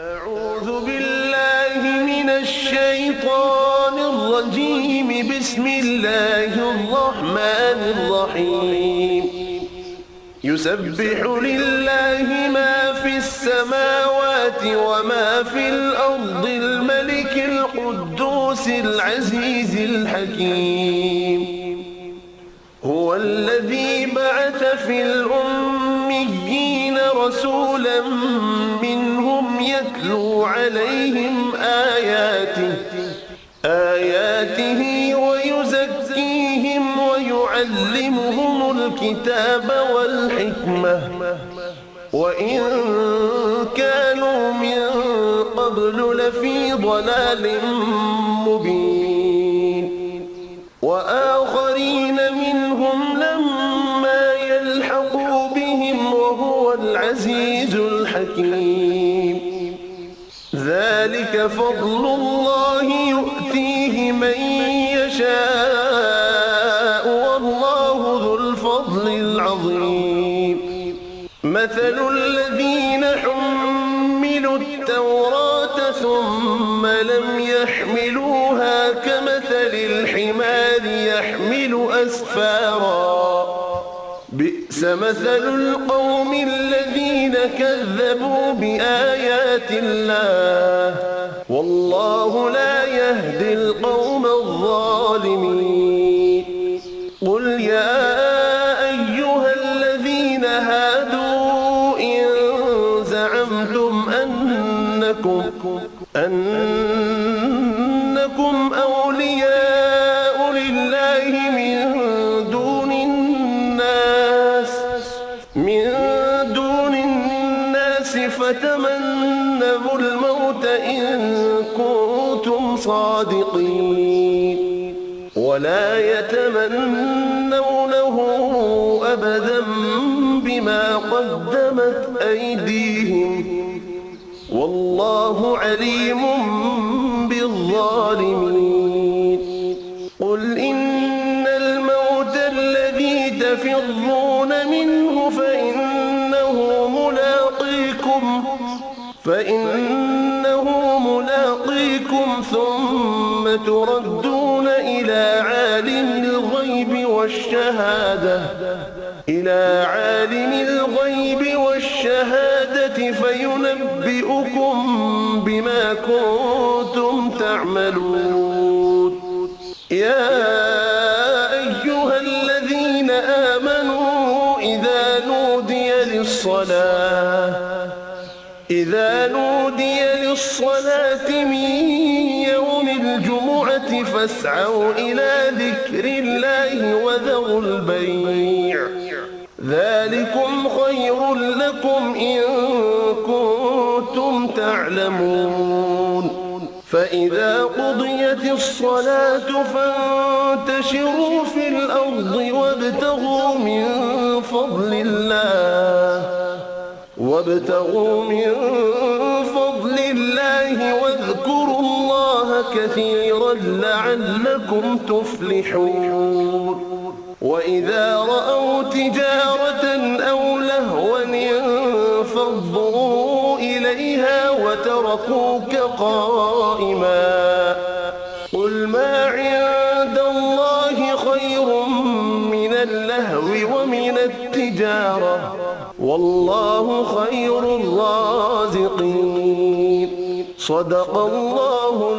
أعوذ بالله من الشيطان الرجيم. بسم الله الرحمن الرحيم. يسبح لله ما في السماوات وما في الأرض الملك القدوس العزيز الحكيم. هو الذي بعث في الأميين رسولا منهم يتلو عليهم آياته ويزكيهم ويعلمهم الكتاب والحكمة وإن كانوا من قبل لفي ضلال مبين. وآخرين منهم لما يلحقوا بهم وهو العزيز الحكيم. ذلك فضل الله يؤتيه من يشاء والله ذو الفضل العظيم. مثل الذين حملوا التوراة ثم لم يحملوها كمثل الحمار يحمل أسفارا بئس مثل القوم الذين كذبوا بآيات الله والله لا يهدي القوم الظالمين. قل يا أيها الذين هادوا إن زعمتم أنكم أولياء لله من دون الناس فتمنوا الموت إن كنتم صادقين ولا يتمنونه أبدا بما قدمت أيديهم والله عليم بالظالمين. قل إن الموت الذي تفرون منه فإنه ملاقيكم ثم تردون إلى عالم الغيب والشهادة فينبئكم بما كنتم تعملون. يا أيها الذين آمنوا إذا نودي للصلاة من يوم الجمعة فاسعوا إلى ذكر الله وذروا البيع ذلكم خير لكم إن كنتم تعلمون. فإذا قضيت الصلاة فانتشروا في الأرض وابتغوا من فضل الله واذكروا الله كثيرا لعلكم تفلحون. وإذا رأوا تجارة أو لهوا انفضوا إليها وتركوك قائما. قل ما عند الله خير من اللهو ومن التجارة والله خير الرازقين. صدق الله